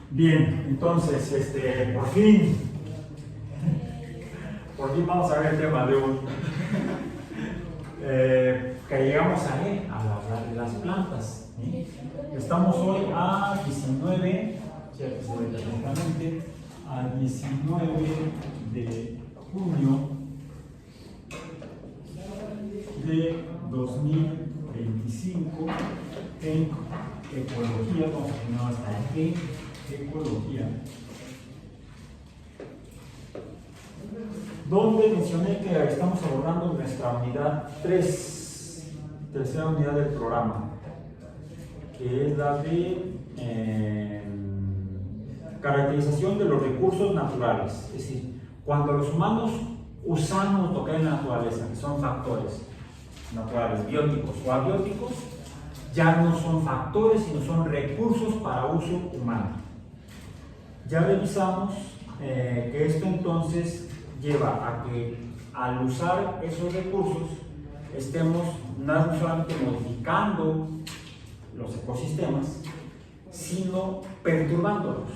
Bien, entonces, por fin vamos a ver el tema de hoy. Que llegamos a él, a las plantas. ¿Sí? Estamos hoy a 19, exactamente, a 19 de junio de 2025 en ecología. Vamos a terminar hasta aquí. Ecología, donde mencioné que estamos abordando nuestra unidad 3, tercera unidad del programa, que es la de caracterización de los recursos naturales. Es decir, cuando los humanos usamos lo que hay en la naturaleza, que son factores naturales, bióticos o abióticos, ya no son factores, sino son recursos para uso humano. Ya revisamos que esto entonces lleva a que al usar esos recursos estemos no solamente modificando los ecosistemas, sino perturbándolos.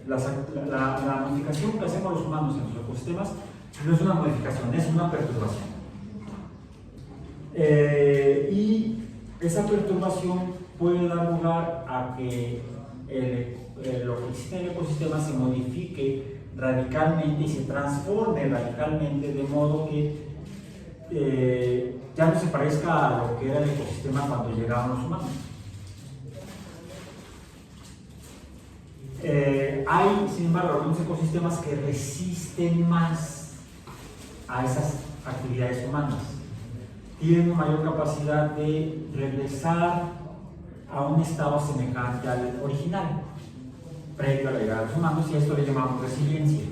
La modificación que hacemos los humanos en los ecosistemas no es una modificación, es una perturbación. Y esa perturbación puede dar lugar a que lo que existe en el ecosistema se modifique radicalmente y se transforme radicalmente, de modo que ya no se parezca a lo que era el ecosistema cuando llegaban los humanos. Hay, sin embargo, algunos ecosistemas que resisten más a esas actividades humanas. Tienen mayor capacidad de regresar a un estado semejante al original, previo a la llegada de los humanos, y a esto le llamamos resiliencia,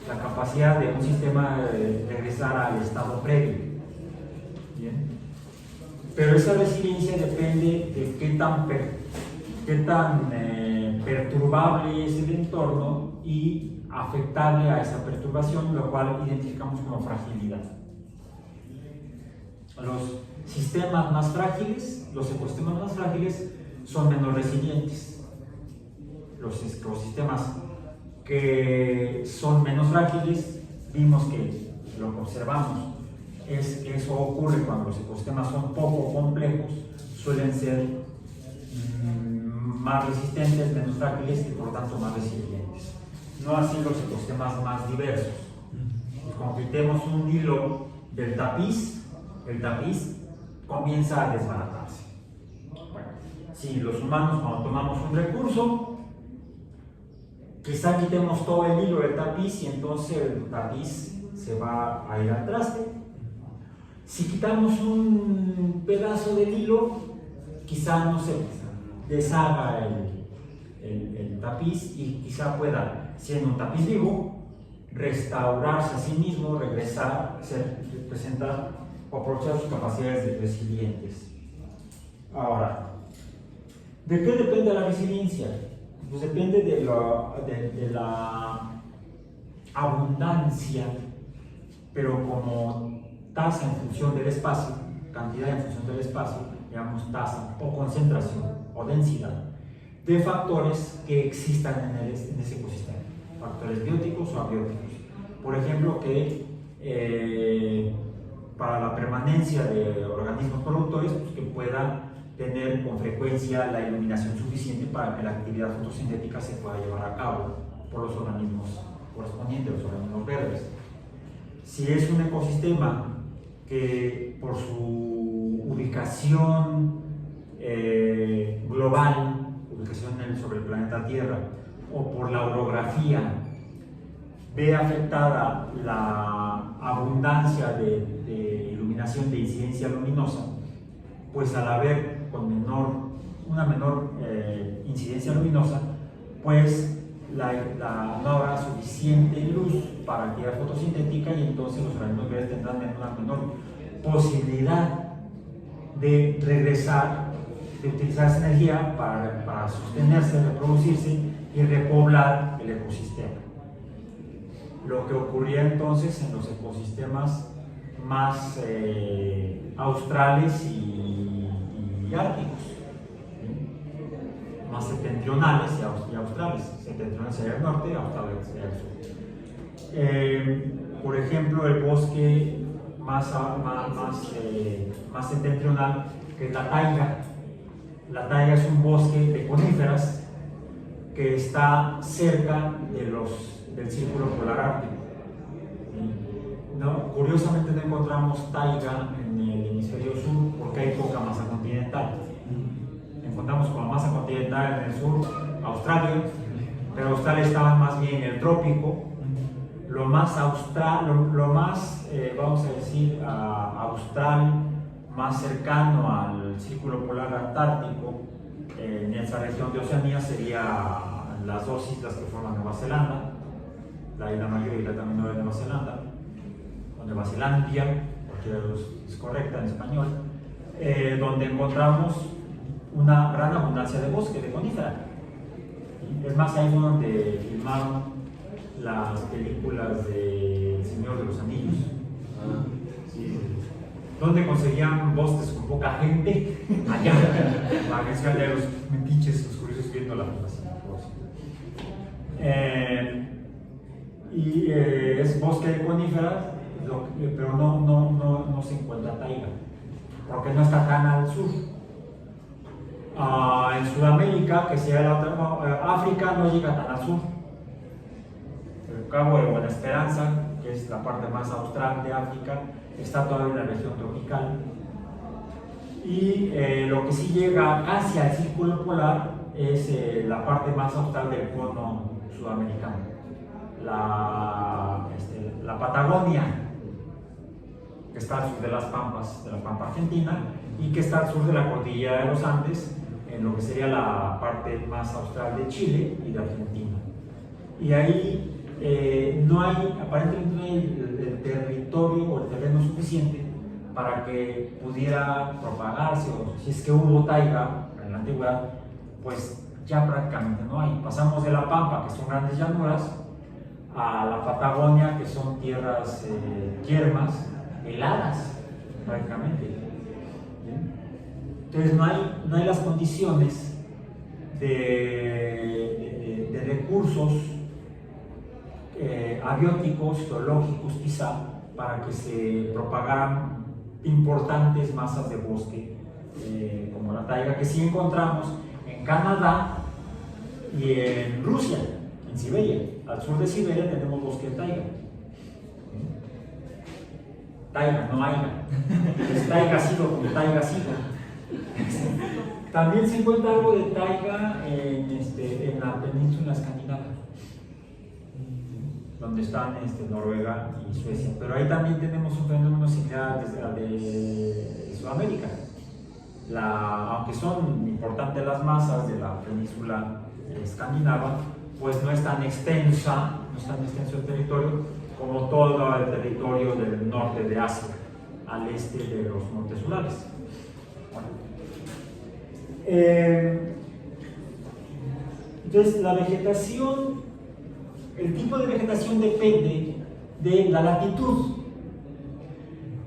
la capacidad de un sistema de regresar al estado previo. ¿Bien? Pero esa resiliencia depende de qué tan perturbable es el entorno y afectable a esa perturbación, lo cual identificamos como fragilidad. Los sistemas más frágiles, los ecosistemas más frágiles, son menos resilientes. Los ecosistemas que son menos frágiles, vimos que lo que observamos es que eso ocurre cuando los ecosistemas son poco complejos, suelen ser más resistentes, menos frágiles y por lo tanto más resilientes. No así los ecosistemas más diversos. Como quitemos un hilo del tapiz, el tapiz comienza a desbaratarse. Bueno, si los humanos, cuando tomamos un recurso, quizá quitemos todo el hilo del tapiz y entonces el tapiz se va a ir al traste. Si quitamos un pedazo del hilo, quizá no se deshaga el tapiz y quizá pueda, siendo un tapiz vivo, restaurarse a sí mismo, regresar, presentar o aprovechar sus capacidades resilientes. Ahora, ¿de qué depende la resiliencia? Pues depende de la abundancia, pero como tasa en función del espacio, cantidad en función del espacio, llamamos tasa o concentración o densidad de factores que existan en ese ecosistema, factores bióticos o abióticos. Por ejemplo, que para la permanencia de organismos productores, pues que puedan tener con frecuencia la iluminación suficiente para que la actividad fotosintética se pueda llevar a cabo por los organismos correspondientes, los organismos verdes. Si es un ecosistema que por su ubicación global, ubicación sobre el planeta Tierra, o por la orografía, ve afectada la abundancia de iluminación, de incidencia luminosa, pues al haber una menor incidencia luminosa, pues no habrá suficiente luz para la actividad fotosintética y entonces los organismos verdes tendrán una menor posibilidad de regresar, de utilizar esa energía para sostenerse, reproducirse y repoblar el ecosistema. Lo que ocurría entonces en los ecosistemas más australes y árticos. más septentrionales y australes. Septentrionales sería el norte, australes sería el sur. Por ejemplo, el bosque más septentrional, que es la taiga. La taiga es un bosque de coníferas que está cerca del círculo polar ártico. No, curiosamente no encontramos taiga en el hemisferio sur porque hay poca masa continental. Encontramos con la masa continental en el sur, Australia, pero Australia estaba más bien en el trópico. Lo más vamos a decir, austral, más cercano al círculo polar antártico, en esa región de Oceanía, sería las dos islas que forman Nueva Zelanda, la isla Mayor y la también de Nueva Zelanda, o Nueva Zelandia, cualquiera de los es correcta en español, donde encontramos una gran abundancia de bosque, de conífera. Es más, ahí fue donde filmaron las películas de El Señor de los Anillos. Sí. Donde conseguían bosques con poca gente, allá, para que sean de los metiches, los curiosos viendo la filmación. Es bosque de coníferas, pero no se encuentra taiga, porque no está tan al sur. En Sudamérica, que sea la otra, África no llega tan al sur. El Cabo de Buena Esperanza, que es la parte más austral de África, está todavía en la región tropical. Y lo que sí llega casi al círculo polar es la parte más austral del cono sudamericano, la Patagonia, que está al sur de las Pampas, de la Pampa Argentina, y que está al sur de la cordillera de los Andes, en lo que sería la parte más austral de Chile y de Argentina. Y ahí aparentemente no hay el territorio o el terreno suficiente para que pudiera propagarse, o si es que hubo taiga en la antigüedad, pues ya prácticamente no hay. Pasamos de la Pampa, que son grandes llanuras, a la Patagonia, que son tierras yermas, heladas prácticamente. Entonces no hay las condiciones de recursos abióticos, geológicos quizá, para que se propagaran importantes masas de bosque como la taiga, que sí encontramos en Canadá y en Rusia, en Siberia. Al sur de Siberia tenemos bosque de taiga. Taiga, no haiga. Es taiga sido como taiga sido. También se encuentra algo de taiga en la península escandinava, donde están Noruega y Suecia, pero ahí también tenemos un fenómeno similar desde la de Sudamérica. Aunque son importantes las masas de la península escandinava, pues no es tan extenso el territorio como todo el territorio del norte de Asia, al este de los montes Urales. Entonces, la vegetación, el tipo de vegetación depende de la latitud.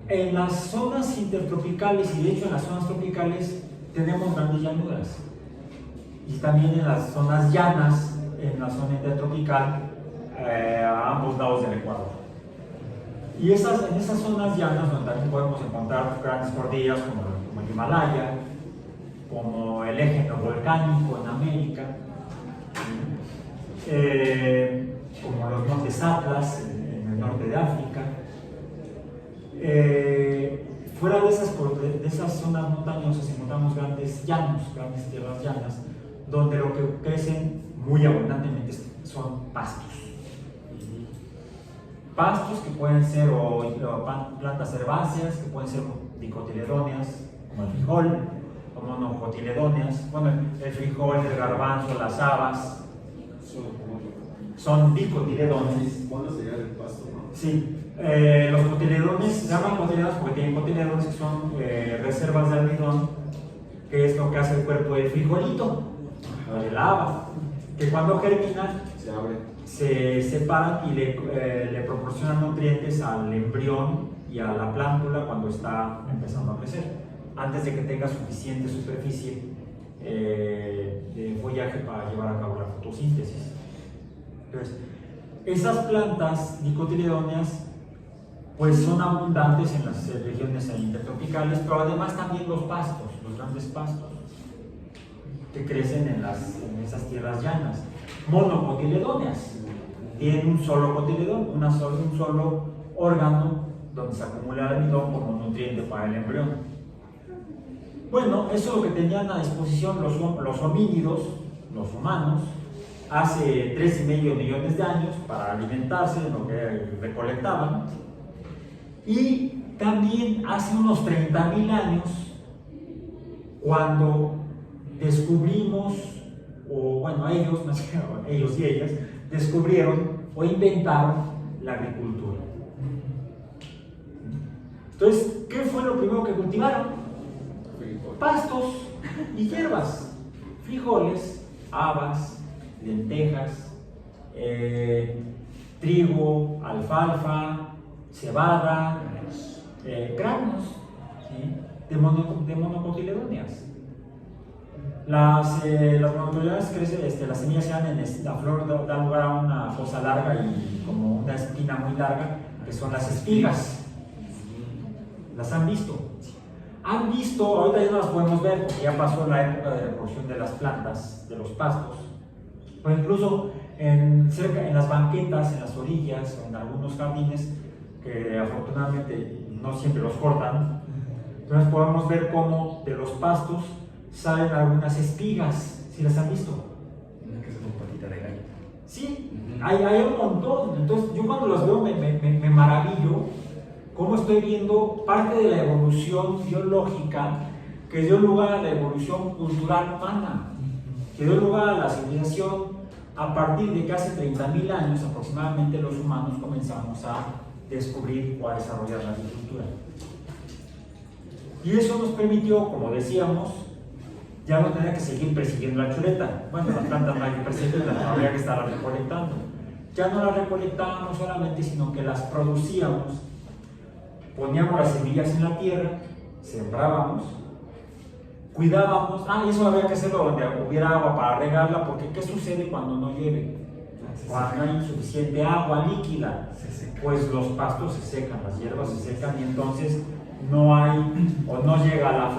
En las zonas intertropicales, y de hecho en las zonas tropicales, tenemos grandes llanuras. Y también en las zonas llanas, en la zona intertropical, a ambos lados del Ecuador. Y en esas zonas llanas, donde también podemos encontrar grandes cordilleras como el Himalaya, como el eje volcánico en América, como los montes Atlas en el norte de África. Fuera de esas zonas montañosas encontramos grandes llanos, grandes tierras llanas, donde lo que crecen muy abundantemente son pastos. Pastos que pueden ser plantas herbáceas, que pueden ser dicotiledóneas, como el frijol, o monocotiledóneas. Bueno, el frijol, el garbanzo, las habas son dicotiledóneas. ¿Cuándo sería el pasto? ¿No? Sí, los cotiledones se llaman cotiledones porque tienen cotiledones, que son reservas de almidón, que es lo que hace el cuerpo del frijolito, el haba, que cuando germinan se separan y le proporcionan nutrientes al embrión y a la plántula cuando está empezando a crecer, antes de que tenga suficiente superficie de follaje para llevar a cabo la fotosíntesis. Entonces, esas plantas dicotiledóneas pues son abundantes en las regiones intertropicales, pero además también los pastos, los grandes pastos que crecen en esas tierras llanas. Monocotiledóneas, tienen un solo cotiledón, un solo órgano donde se acumula el almidón como nutriente para el embrión. Bueno, eso es lo que tenían a disposición los homínidos, los humanos, hace 3,5 millones de años para alimentarse de lo que recolectaban. Y también hace unos 30,000 años, cuando descubrimos, o bueno, ellos y ellas, descubrieron o inventaron la agricultura. Entonces, ¿qué fue lo primero que cultivaron? Pastos y hierbas, frijoles, habas, lentejas, trigo, alfalfa, cebada, granos, ¿sí? de monocotiledóneas. Las monocotiledóneas crecen, las semillas se dan la flor da lugar a una cosa larga y como una espina muy larga, que son las espigas. ¿Las han visto? Han visto, ahorita ya no las podemos ver porque ya pasó la época de reproducción de las plantas, de los pastos, pero incluso en las banquetas, en las orillas o en algunos jardines que afortunadamente no siempre los cortan, entonces podemos ver cómo de los pastos salen algunas espigas. ¿Sí las han visto? Una que es como patita de gallo. Sí, hay un montón. Entonces yo cuando las veo me maravillo cómo estoy viendo parte de la evolución biológica que dio lugar a la evolución cultural humana, que dio lugar a la civilización a partir de que hace 30,000 años aproximadamente los humanos comenzamos a descubrir o a desarrollar la agricultura. Y eso nos permitió, como decíamos, ya no tener que seguir persiguiendo la chuleta. Bueno, las plantas no hay que perseguirlas, no había que estarlas recolectando. Ya no las recolectábamos solamente, sino que las producíamos. Poníamos las semillas en la tierra, sembrábamos, cuidábamos. Y eso había que hacerlo donde hubiera agua para regarla, porque ¿qué sucede cuando no llueve? Cuando no hay suficiente agua líquida, pues los pastos se secan, las hierbas se secan y entonces no hay, o no llega a la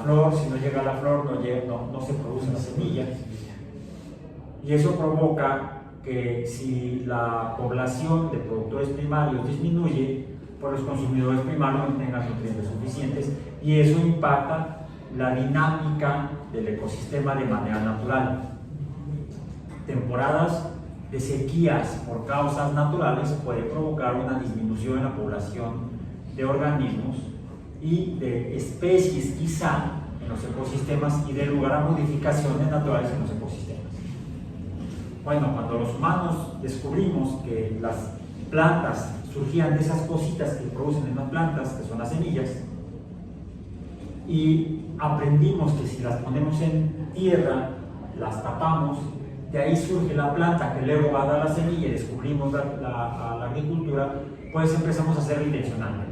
flor, si no llega a la flor no se produce la semilla. Y eso provoca que si la población de productores primarios disminuye, pues los consumidores primarios no tengan nutrientes suficientes y eso impacta la dinámica del ecosistema de manera natural. Temporadas de sequías por causas naturales puede provocar una disminución en la población de organismos y de especies quizá en los ecosistemas y de lugar a modificaciones naturales en los ecosistemas. Bueno, cuando los humanos descubrimos que las plantas surgían de esas cositas que producen en las plantas, que son las semillas, y aprendimos que si las ponemos en tierra, las tapamos, de ahí surge la planta que luego va a dar la semilla y descubrimos la agricultura, pues empezamos a hacerlo intencionalmente.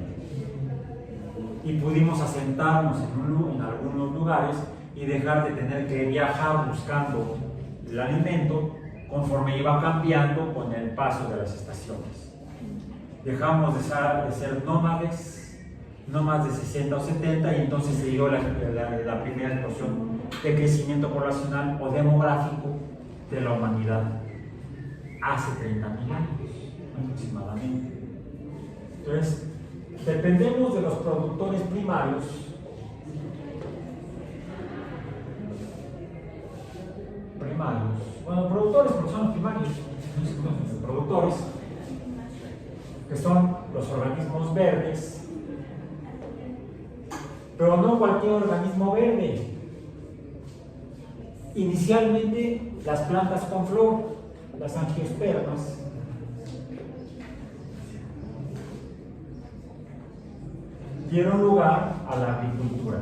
Y pudimos asentarnos en algunos lugares y dejar de tener que viajar buscando el alimento conforme iba cambiando con el paso de las estaciones. Dejamos de ser nómades, no más de 60 o 70, y entonces se dio la primera explosión de crecimiento poblacional o demográfico de la humanidad hace 30,000 años aproximadamente. Entonces, dependemos de los productores primarios bueno, productores porque son los primarios, productores, que son los organismos verdes, pero no cualquier organismo verde. Inicialmente, las plantas con flor, las angiospermas, dieron lugar a la agricultura.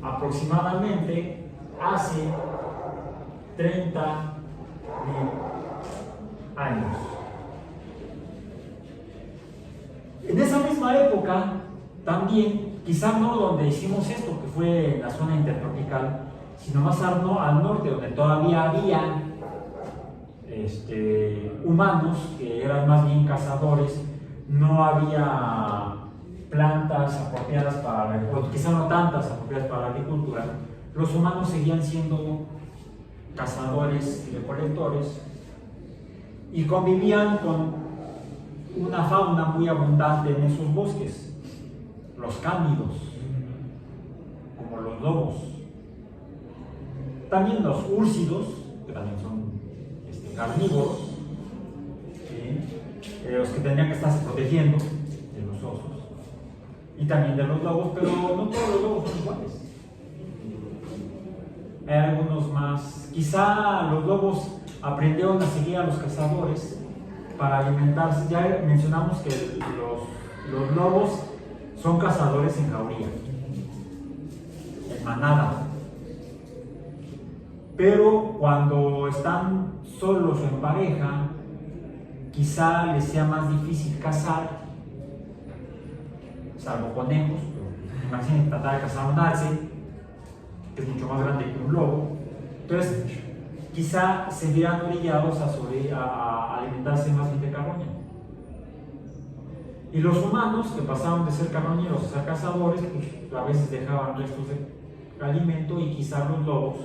Aproximadamente hace 30,000 años. En esa misma época, También, quizá no donde hicimos esto, que fue en la zona intertropical, sino más al norte, donde todavía había humanos que eran más bien cazadores, no había plantas apropiadas para, o quizá no tantas apropiadas para la agricultura. Los humanos seguían siendo cazadores y recolectores y convivían con una fauna muy abundante en esos bosques, los cánidos, como los lobos, también los úrsidos, que también son carnívoros, los que tenían que estarse protegiendo de los osos y también de los lobos, pero no todos los lobos son iguales. Hay algunos más, quizá los lobos aprendieron a seguir a los cazadores para alimentarse. Ya mencionamos que los lobos son cazadores en jauría, en manada, pero cuando están solos o en pareja, quizá les sea más difícil cazar, salvo conejos. Imaginen tratar de cazar un alce, que es mucho más grande que un lobo. Entonces, quizá se vieran orillados a alimentarse más bien de carroña. Y los humanos, que pasaron de ser carroñeros a ser cazadores, pues a veces dejaban restos de alimento, y quizá los lobos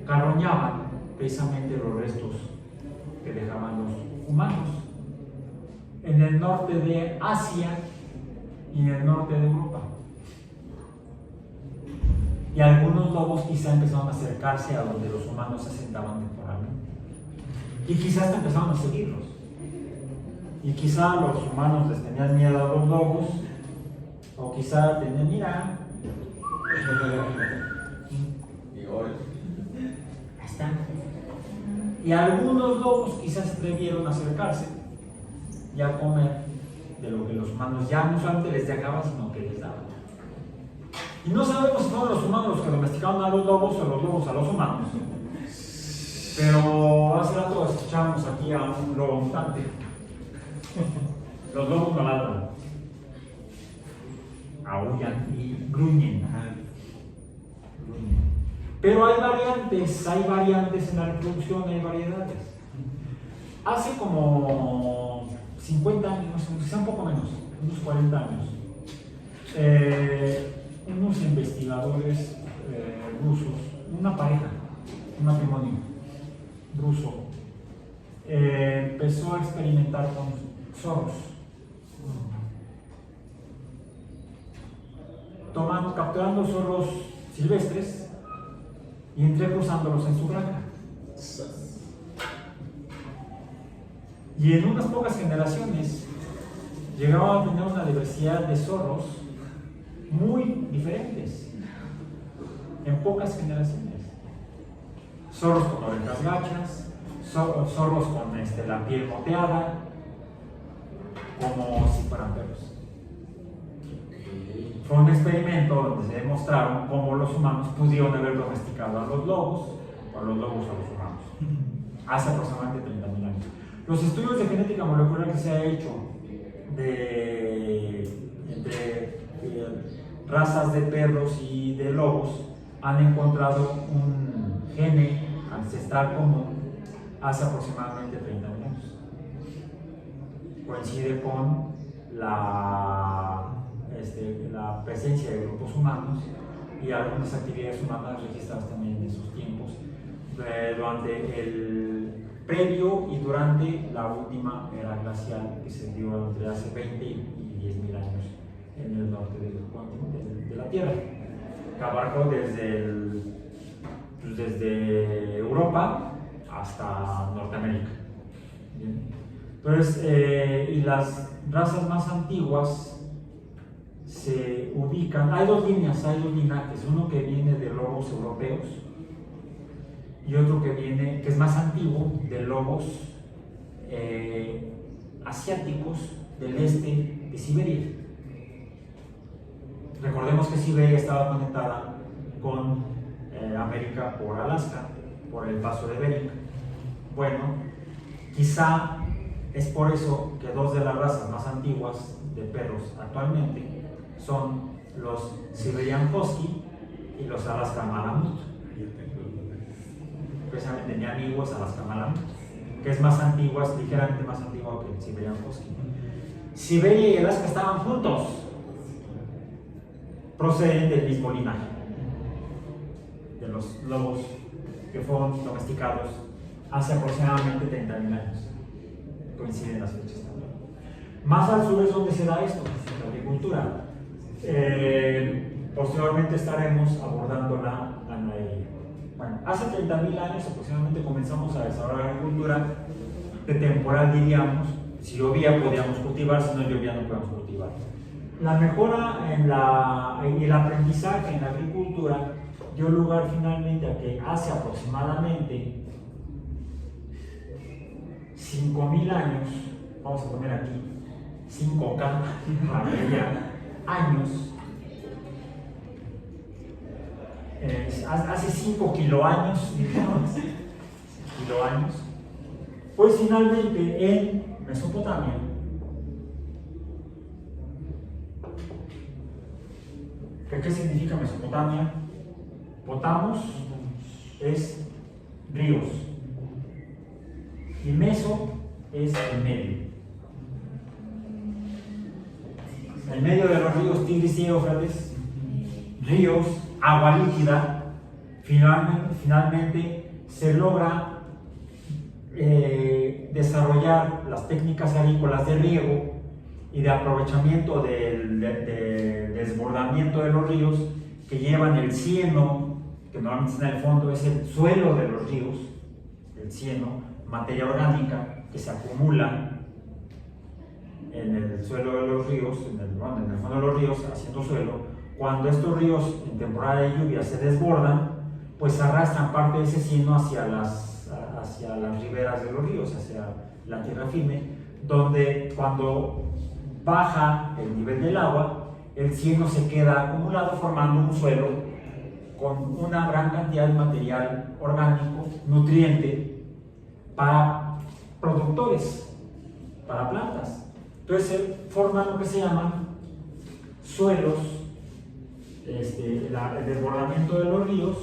carroñaban precisamente los restos que dejaban los humanos. En el norte de Asia y en el norte de Europa. Y algunos lobos quizá empezaron a acercarse a donde los humanos se asentaban temporalmente. Y quizás hasta empezaron a seguirlos. Y quizá los humanos les tenían miedo a los lobos, o quizá tenían, mira, ahí está. Y algunos lobos quizás se atrevieron a acercarse y a comer de lo que los humanos ya no solamente les dejaban, sino que les daban. Y no sabemos si fueron los humanos los que domesticaron a los lobos o los lobos a los humanos. Pero hace rato escuchamos aquí a un lobo mutante. Los lobos no ladran, aullan y gruñen. Pero hay variantes en la reproducción, hay variedades. Hace como 50 años, quizá un poco menos, unos 40 años, unos investigadores rusos, una pareja, un matrimonio ruso, empezó a experimentar con zorros, capturando zorros silvestres y entrecruzándolos en su granja. Y en unas pocas generaciones llegaban a tener una diversidad de zorros muy diferentes. En pocas generaciones. Zorros con orejas gachas, zorros con la piel moteada, como si fueran perros. Fue un experimento donde se demostraron cómo los humanos pudieron haber domesticado a los lobos, o a los lobos a los humanos, hace aproximadamente 30.000 años. Los estudios de genética molecular que se ha hecho de razas de perros y de lobos han encontrado un gene ancestral común hace aproximadamente 30.000 años. Coincide con la presencia de grupos humanos y algunas actividades humanas registradas también en esos tiempos, durante el previo y durante la última era glacial que se dio entre hace 20 y 10.000 años en el norte de la Tierra, que abarcó desde Europa hasta Norteamérica. ¿Bien? Entonces, y las razas más antiguas se ubican, hay dos linajes, uno que viene de lobos europeos y otro que es más antiguo, de lobos asiáticos del este de Siberia. Recordemos que Siberia estaba conectada con América por Alaska, por el paso de Bering. Bueno, quizá es por eso que dos de las razas más antiguas de perros actualmente son los Siberian Husky y los Alaska Malamute. Precisamente mi amigo es Alaska Malamute, que es más antigua, es ligeramente más antigua que el Siberian Husky. Siberia y Alaska estaban juntos, proceden del mismo linaje, de los lobos que fueron domesticados hace aproximadamente 30.000 años. Coinciden las fechas también. Más al sur es donde se da esto, la agricultura. Posteriormente estaremos abordándola. Bueno, hace 30.000 años aproximadamente comenzamos a desarrollar la agricultura de temporal, diríamos. Si llovía podíamos cultivar, si no llovía no podíamos cultivar. La mejora y el aprendizaje en la agricultura dio lugar finalmente a que hace aproximadamente 5.000 años, vamos a poner aquí 5K para media años, hace 5 kiloaños, digamos, pues finalmente en Mesopotamia ¿qué significa Mesopotamia? Potamos es ríos y meso es el medio. El medio de los ríos Tigris y Éufrates, ríos, agua líquida, finalmente se logra desarrollar las técnicas agrícolas de riego y de aprovechamiento del desbordamiento de los ríos que llevan el cieno, que normalmente está en el fondo, es el suelo de los ríos, el cieno, materia orgánica que se acumula en el suelo de los ríos, en el fondo de los ríos, haciendo suelo. Cuando estos ríos en temporada de lluvia se desbordan, pues arrastran parte de ese cieno hacia las riberas de los ríos, hacia la tierra firme, donde cuando baja el nivel del agua, el cieno se queda acumulado formando un suelo con una gran cantidad de material orgánico, nutriente, para productores, para plantas. Entonces se forman lo que se llaman suelos. El desbordamiento de los ríos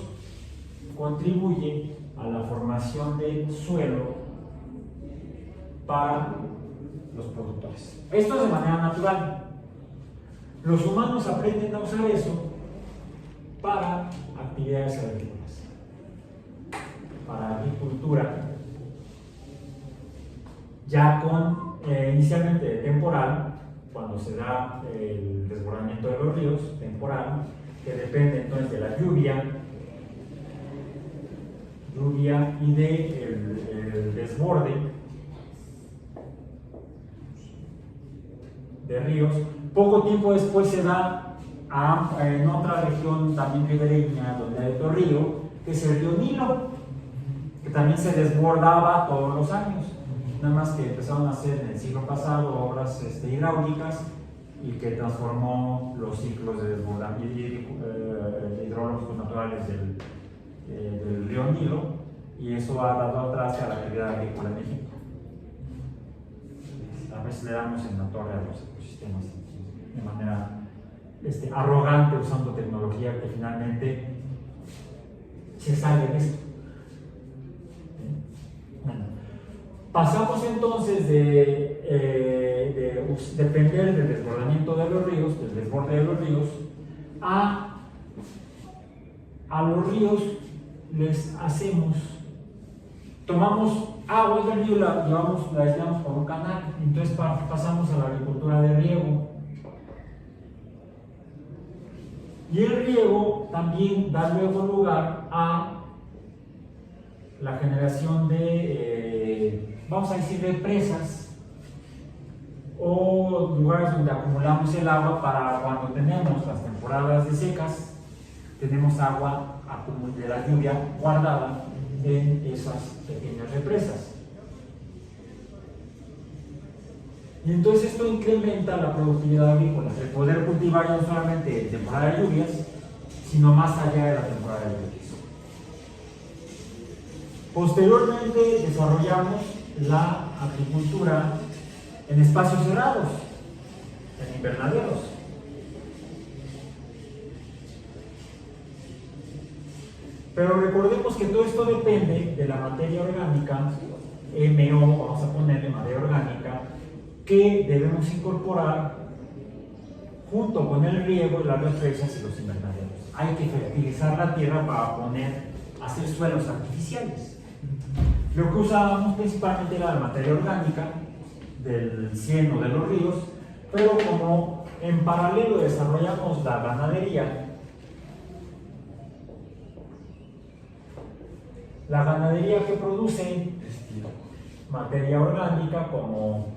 contribuye a la formación de suelo para los productores. Esto es de manera natural. Los humanos aprenden a usar eso para actividades agrícolas, para agricultura, ya con inicialmente de temporal, cuando se da el desbordamiento de los ríos, temporal, que depende entonces de la lluvia y del desborde de ríos. Poco tiempo después se da en otra región también ribereña donde hay otro río, que es el río Nilo, que también se desbordaba todos los años. Nada más que empezaron a hacer en el siglo pasado obras hidráulicas y que transformó los ciclos de desbordamiento hidrológicos naturales del río Nilo, y eso ha dado atrás a la actividad agrícola en México. A veces le damos en la torre a los ecosistemas de manera arrogante, usando tecnología que finalmente se sale de esto. Bueno, pasamos entonces de depender del desbordamiento de los ríos, del desborde de los ríos, a los ríos tomamos agua del río, la aislamos por un canal, entonces pasamos a la agricultura de riego. Y el riego también da luego lugar a la generación de, vamos a decir, de presas o lugares donde acumulamos el agua para cuando tenemos las temporadas de secas, tenemos agua de la lluvia guardada en esas pequeñas represas. Y entonces esto incrementa la productividad agrícola, el poder cultivar ya no solamente en temporada de lluvias, sino más allá de la temporada de lluvias. Posteriormente desarrollamos la agricultura en espacios cerrados. en invernaderos. Pero recordemos que todo esto depende de la materia orgánica, MO, vamos a ponerle materia orgánica, que debemos incorporar junto con el riego, las represas y los invernaderos. Hay que fertilizar la tierra para hacer suelos artificiales. Lo que usábamos principalmente era la materia orgánica del cieno de los ríos, pero como en paralelo desarrollamos la ganadería que produce materia orgánica como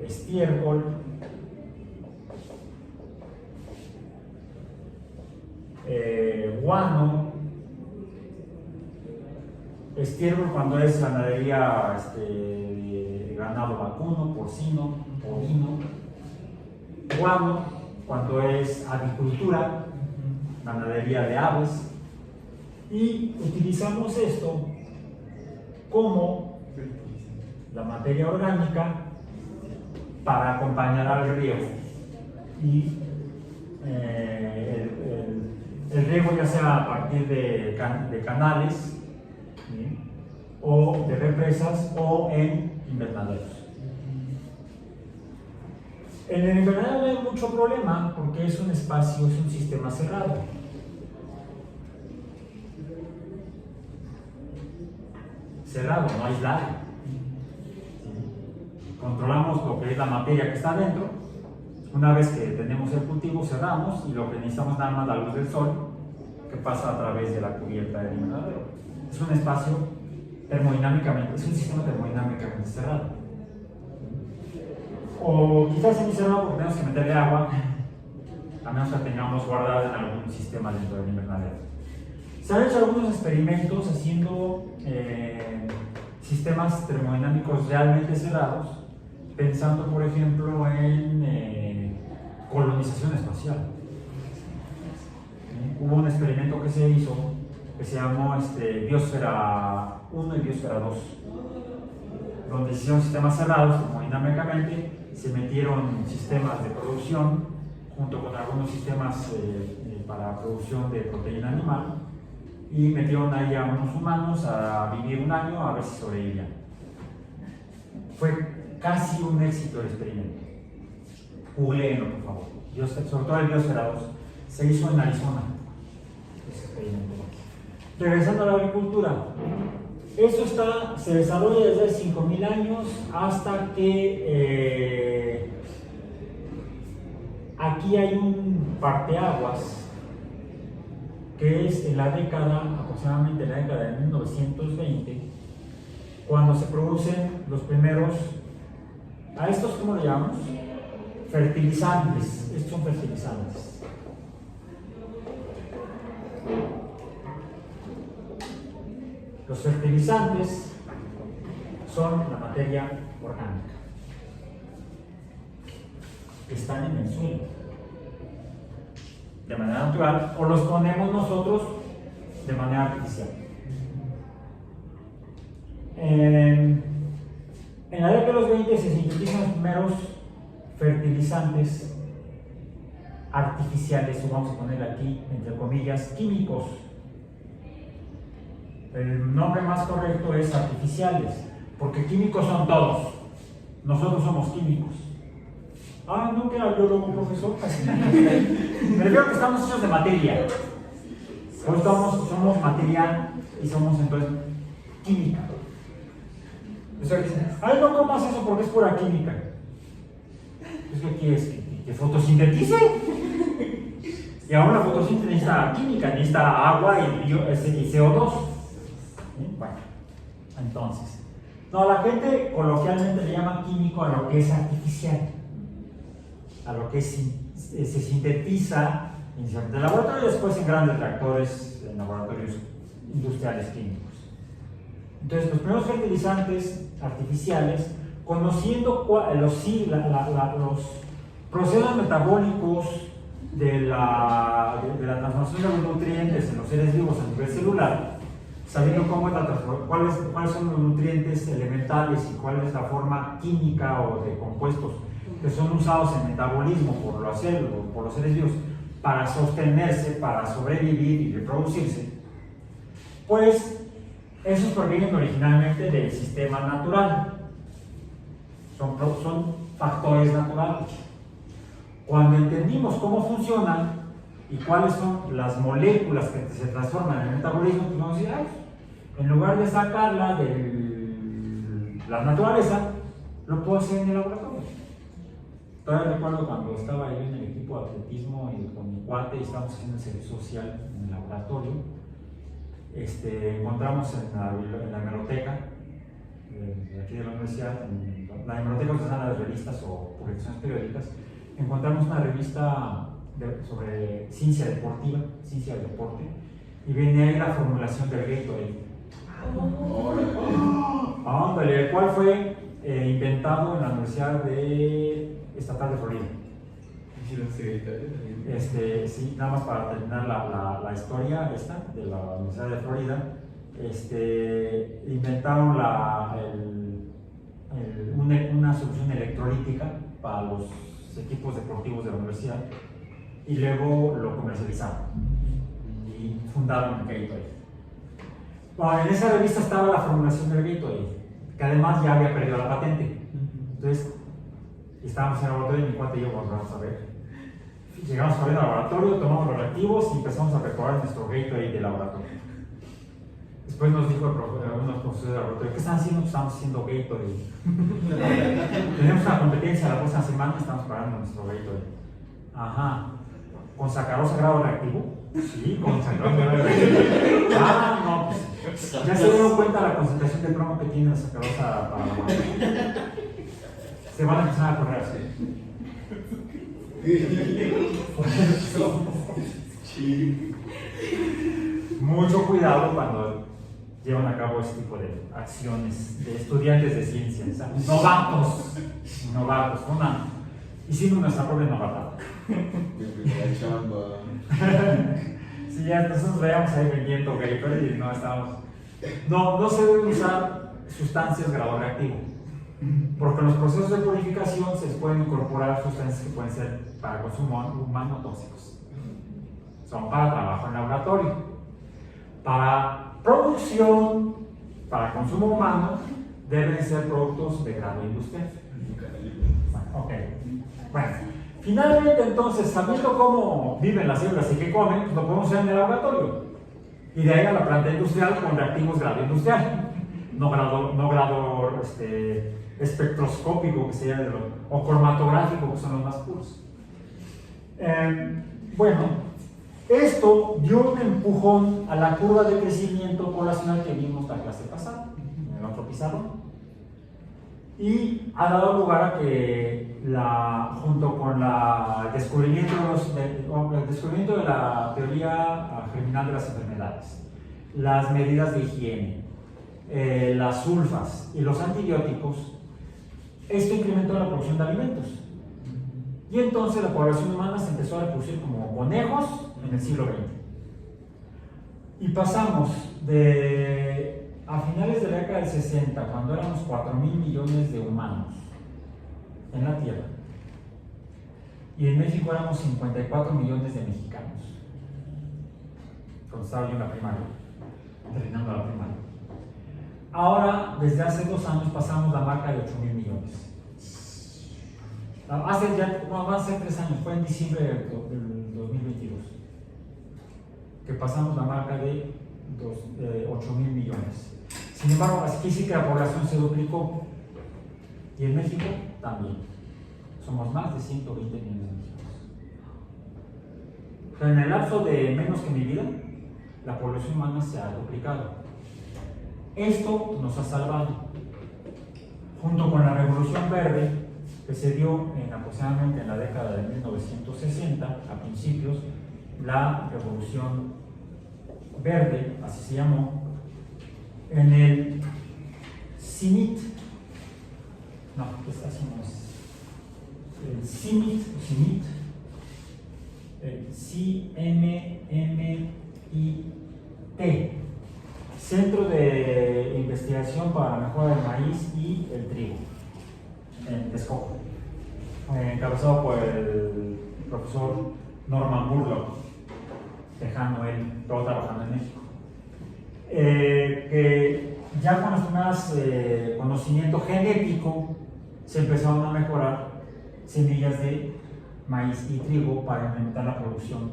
estiércol, guano, estiércol cuando es ganadería de ganado vacuno, porcino, ovino, guano cuando es avicultura, ganadería de aves, y utilizamos esto como la materia orgánica para acompañar al riego. Y el riego ya sea a partir de canales, ¿sí?, o de represas o en invernaderos. En el invernadero no hay mucho problema porque es un espacio, es un sistema cerrado. Cerrado, no aislado. ¿Sí? Controlamos lo que es la materia que está dentro. Una vez que tenemos el cultivo, cerramos y lo que necesitamos nada más la luz del sol que pasa a través de la cubierta del invernadero. Es un espacio termodinámicamente, es un sistema termodinámicamente cerrado. O quizás semicerrado porque tenemos que meterle agua, a menos que tengamos guardado en algún sistema dentro del invernadero. Se han hecho algunos experimentos haciendo sistemas termodinámicos realmente cerrados, pensando por ejemplo en colonización espacial. Hubo un experimento que se hizo que se llamó Biosfera 1 y Biosfera 2, donde se hicieron sistemas cerrados termodinámicamente, se metieron sistemas de producción junto con algunos sistemas para producción de proteína animal y metieron ahí a unos humanos a vivir un año a ver si sobrevivían. Fue casi un éxito el experimento. Googleenlo, por favor. Sobre todo el Biosfera 2. Se hizo en Arizona ese experimento. Regresando a la agricultura, esto se desarrolla desde hace 5.000 años hasta que aquí hay un parteaguas que es en la década, aproximadamente en la década de 1920, cuando se producen los primeros, a estos ¿cómo le llamamos? Fertilizantes. Estos son fertilizantes. Los fertilizantes son la materia orgánica. Están en el suelo de manera natural o los ponemos nosotros de manera artificial. En la década de los 20 se sintetizan los primeros fertilizantes artificiales, o vamos a poner aquí entre comillas, químicos. El nombre más correcto es artificiales, porque químicos son todos. Nosotros somos químicos. Ah, no, que era biólogo, profesor. Me refiero que estamos hechos de materia. Hoy somos materia y somos entonces química. O sea, dicen, ay, no comas eso porque es pura química. Pues, ¿qué quieres? ¿Que fotosintetice? Y ahora la fotosíntesis necesita química, necesita agua y CO2. Bueno, entonces, no, la gente coloquialmente le llama químico a lo que es artificial, a lo que se sintetiza en el laboratorio y después en grandes reactores, en laboratorios industriales químicos. Entonces, los primeros fertilizantes artificiales, conociendo los procesos metabólicos de la transformación de los nutrientes en los seres vivos a nivel celular, sabiendo cómo es cuáles son los nutrientes elementales y cuál es la forma química o de compuestos que son usados en metabolismo por los seres vivos para sostenerse, para sobrevivir y reproducirse, pues esos provienen originalmente del sistema natural. Son factores naturales. Cuando entendimos cómo funcionan y cuáles son las moléculas que se transforman en el metabolismo, pues vamos a decir, en lugar de sacarla de la naturaleza, lo puedo hacer en el laboratorio. Todavía recuerdo cuando estaba yo en el equipo de atletismo y con mi cuate y estábamos haciendo el servicio social en el laboratorio. Encontramos en la hemeroteca de aquí de la universidad, en la hemeroteca donde están las revistas o publicaciones periódicas, encontramos una revista sobre ciencia deportiva, ciencia del deporte, y venía ahí la formulación del Gatorade. Ándale, el cual fue inventado en la Universidad Estatal de Florida. Sí, nada más para terminar la historia esta de la Universidad de Florida, inventaron una solución electrolítica para los equipos deportivos de la universidad y luego lo comercializaron y fundaron el Gatorade. Bueno, en esa revista estaba la formulación del Gatorade, que además ya había perdido la patente. Entonces, estábamos en el laboratorio y mi cuate y yo, vamos a ver. Llegamos al laboratorio, tomamos los reactivos y empezamos a preparar nuestro Gatorade de laboratorio. Después nos dijo algunos profesores del laboratorio, ¿qué están haciendo? Estamos haciendo Gatorade. Tenemos una competencia la próxima semana y estamos preparando nuestro Gatorade. Ajá. ¿Con sacarosa grado reactivo? Sí, con sacarosa grado reactivo. No, pues ya se dieron cuenta la concentración de cromo que tiene la sacarosa para la muerte. Se van a empezar a correr así. Mucho cuidado cuando llevan a cabo este tipo de acciones de estudiantes de ciencia, novatos. Hicimos nuestra propia novatada. Sí, ya entonces nos veíamos ahí vendiendo Gatorade y no se deben usar sustancias grado reactivo, porque en los procesos de purificación se les pueden incorporar sustancias que pueden ser para consumo humano tóxicos. Son para trabajo en laboratorio. Para producción, para consumo humano, deben ser productos de grado industrial. Bueno, finalmente entonces, sabiendo cómo viven las células y qué comen, pues lo podemos hacer en el laboratorio. Y de ahí a la planta industrial con reactivos grado industrial. No grado espectroscópico, que sería o cromatográfico, que son los más puros. Esto dio un empujón a la curva de crecimiento poblacional que vimos la clase pasada, en el otro pizarrón, y ha dado lugar a que, junto con el descubrimiento de la teoría germinal de las enfermedades, las medidas de higiene, las sulfas y los antibióticos, esto incrementó la producción de alimentos. Y entonces la población humana se empezó a reproducir como conejos en el siglo XX. Y pasamos a finales de la década del 60, cuando éramos 4.000 millones de humanos en la Tierra, y en México éramos 54 millones de mexicanos, cuando estaba yo en la primaria, terminando la primaria. Ahora, desde hace 2 años, pasamos la marca de 8.000 millones. Hace 3 años, fue en diciembre del 2022, que pasamos la marca de 8.000 millones. Sin embargo, aquí sí que la población se duplicó, y en México también. Somos más de 120 millones de mexicanos. Pero en el lapso de menos que mi vida, la población humana se ha duplicado. Esto nos ha salvado. Junto con la Revolución Verde, que se dio aproximadamente en la década de 1960, a principios, la Revolución Verde, así se llamó, en el CIMIT, el CIMIT, el CMMIT, Centro de Investigación para la Mejora del Maíz y el Trigo, en Texcoco. encabezado por el profesor Norman Borlaug, tejano él, todo trabajando en México, que ya con los primeros conocimiento genético se empezaron a mejorar semillas de maíz y trigo para aumentar la producción,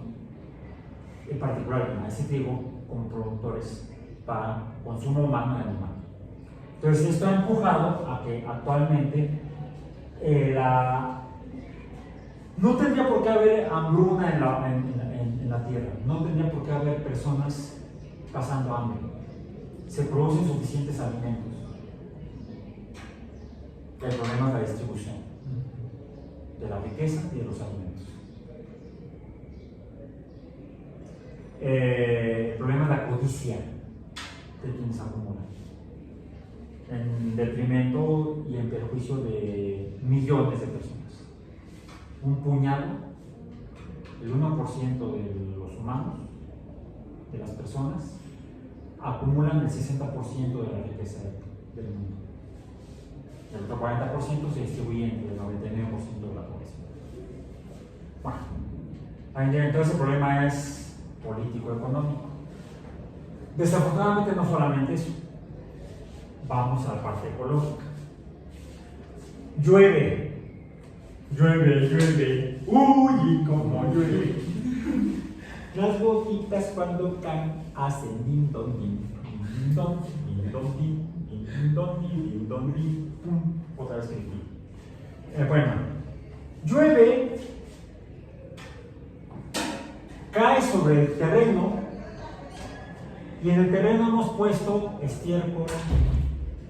en particular de maíz y trigo, como productores para consumo humano y animal. Entonces esto ha empujado a que actualmente no tendría por qué haber hambruna en la tierra, no tendría por qué haber personas pasando hambre. Se producen suficientes alimentos. El problema es la distribución de la riqueza y de los alimentos. El problema es la codicia de quienes acumulan, en detrimento y en perjuicio de millones de personas. Un puñado, el 1% de los humanos, de las personas, acumulan el 60% de la riqueza del mundo. El otro 40% se distribuye entre el 99% de la población. Bueno, entonces el problema es político-económico. Desafortunadamente no solamente eso. Vamos a la parte ecológica. Llueve, uy, como llueve. Las gotitas cuando caen hacen din don din, din don, din don din, din don din, din don din, pum. Otra vez que bueno, llueve, cae sobre el terreno y en el terreno hemos puesto estiércol,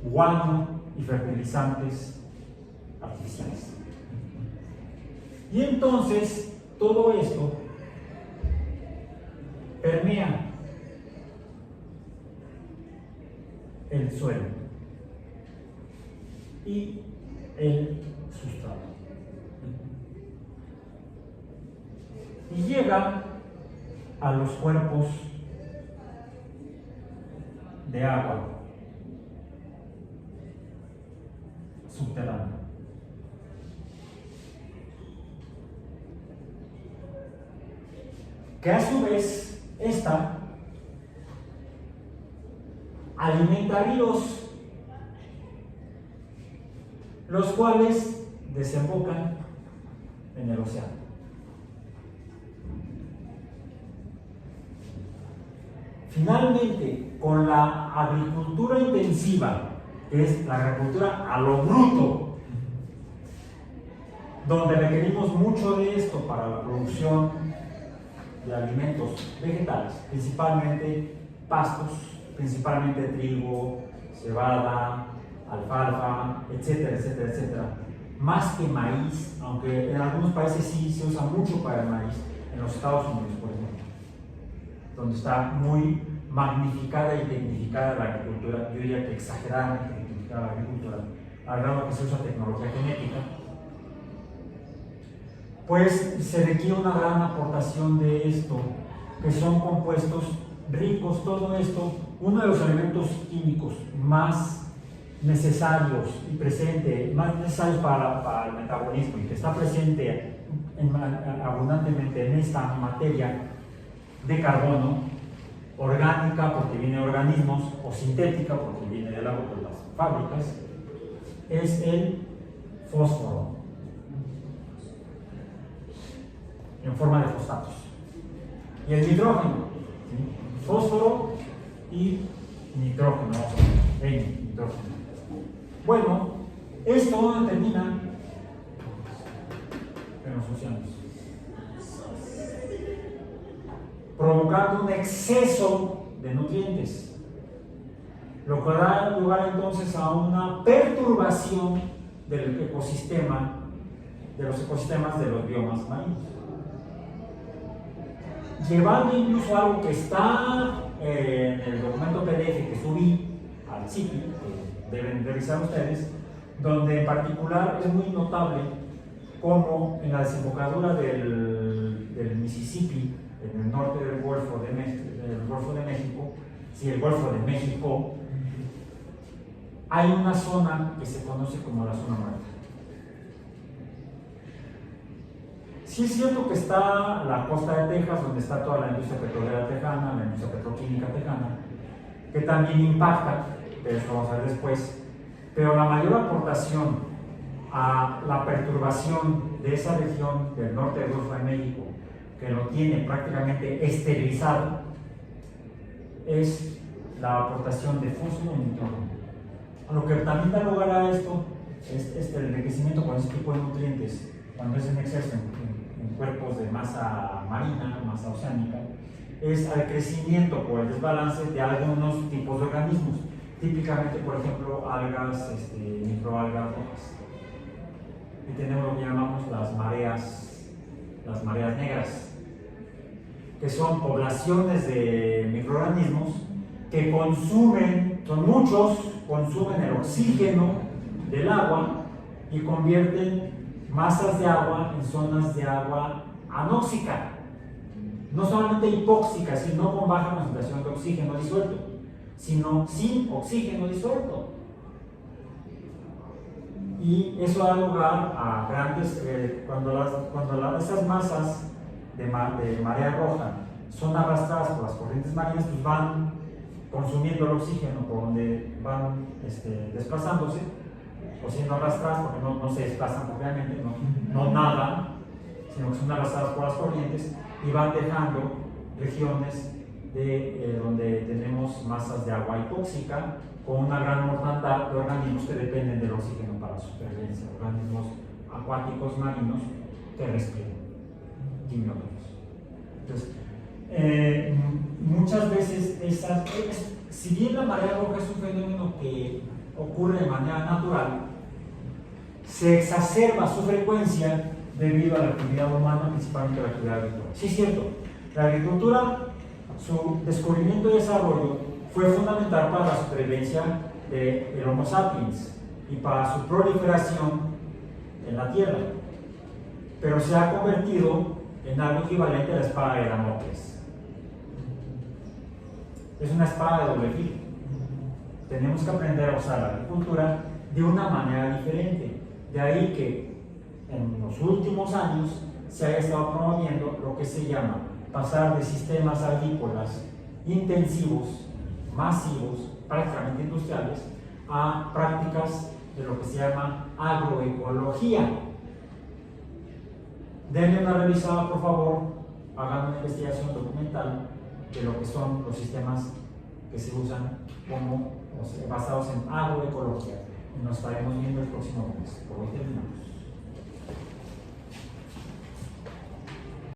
guano y fertilizantes artificiales. Y entonces todo esto permea el suelo y el sustrato y llega a los cuerpos de agua subterránea. Que a su vez esta alimenta ríos, los cuales desembocan en el océano. Finalmente, con la agricultura intensiva, que es la agricultura a lo bruto, donde requerimos mucho de esto para la producción de alimentos vegetales, principalmente pastos, principalmente trigo, cebada, alfalfa, etcétera, etcétera, etcétera. Más que maíz, aunque en algunos países sí se usa mucho para el maíz, en los Estados Unidos, por ejemplo, donde está muy magnificada y tecnificada la agricultura, yo diría que exageradamente tecnificada la agricultura, al grado que se usa tecnología genética, pues se requiere una gran aportación de esto, que son compuestos ricos, todo esto, uno de los elementos químicos más necesarios y presente, más necesarios para el metabolismo y que está presente abundantemente en esta materia de carbono, orgánica porque viene de organismos o sintética porque viene del agua por las fábricas, es el fósforo en forma de fosfatos y el nitrógeno, ¿sí? Fósforo y nitrógeno, nitrógeno. Bueno, esto ¿dónde termina? En los océanos, provocando un exceso de nutrientes, lo que da lugar entonces a una perturbación del ecosistema, de los ecosistemas de los biomas marinos, llevando incluso algo que está en el documento PDF que subí al sitio, que deben revisar ustedes, donde en particular es muy notable cómo en la desembocadura del Mississippi, en el norte del Golfo de México, el Golfo de México, hay una zona que se conoce como la zona muerta. Sí es cierto que está la costa de Texas, donde está toda la industria petrolera tejana, la industria petroquímica tejana, que también impacta, pero eso vamos a ver después, pero la mayor aportación a la perturbación de esa región del norte del Golfo de México, que lo tiene prácticamente esterilizado, es la aportación de fósforo y nitrógeno. Lo que también da lugar a esto es el enriquecimiento con este tipo de nutrientes, cuando es en exceso en cuerpos de masa marina, masa oceánica, es al crecimiento por el desbalance de algunos tipos de organismos, típicamente, por ejemplo, algas, microalgas rojas. Y tenemos lo que llamamos las mareas negras, que son poblaciones de microorganismos que consumen, son muchos, consumen el oxígeno del agua y convierten masas de agua en zonas de agua anóxica, no solamente hipóxica, sino con baja concentración de oxígeno disuelto, sino sin oxígeno disuelto. Y eso da lugar a grandes, cuando esas masas de marea roja son arrastradas por las corrientes marinas, pues van consumiendo el oxígeno por donde van desplazándose, o siendo arrastradas, porque no se desplazan propiamente, no nadan, sino que son arrastradas por las corrientes y van dejando regiones donde tenemos masas de agua hipóxica con una gran mortandad de organismos que dependen del oxígeno para su supervivencia, organismos acuáticos marinos que respiran, quimiógenos. Entonces, muchas veces si bien la marea roja es un fenómeno que ocurre de manera natural, se exacerba su frecuencia debido a la actividad humana, principalmente a la actividad agrícola. Sí, es cierto, la agricultura, su descubrimiento y desarrollo fue fundamental para la supervivencia del Homo sapiens y para su proliferación en la tierra, pero se ha convertido en algo equivalente a la espada de Damocles. Es una espada de doble filo. Tenemos que aprender a usar la agricultura de una manera diferente. De ahí que en los últimos años se haya estado promoviendo lo que se llama pasar de sistemas agrícolas intensivos, masivos, prácticamente industriales, a prácticas de lo que se llama agroecología. Denle una revisada, por favor, hagan una investigación documental de lo que son los sistemas que se usan basados en agroecología. Y nos estaremos viendo el próximo mes. Por hoy terminamos.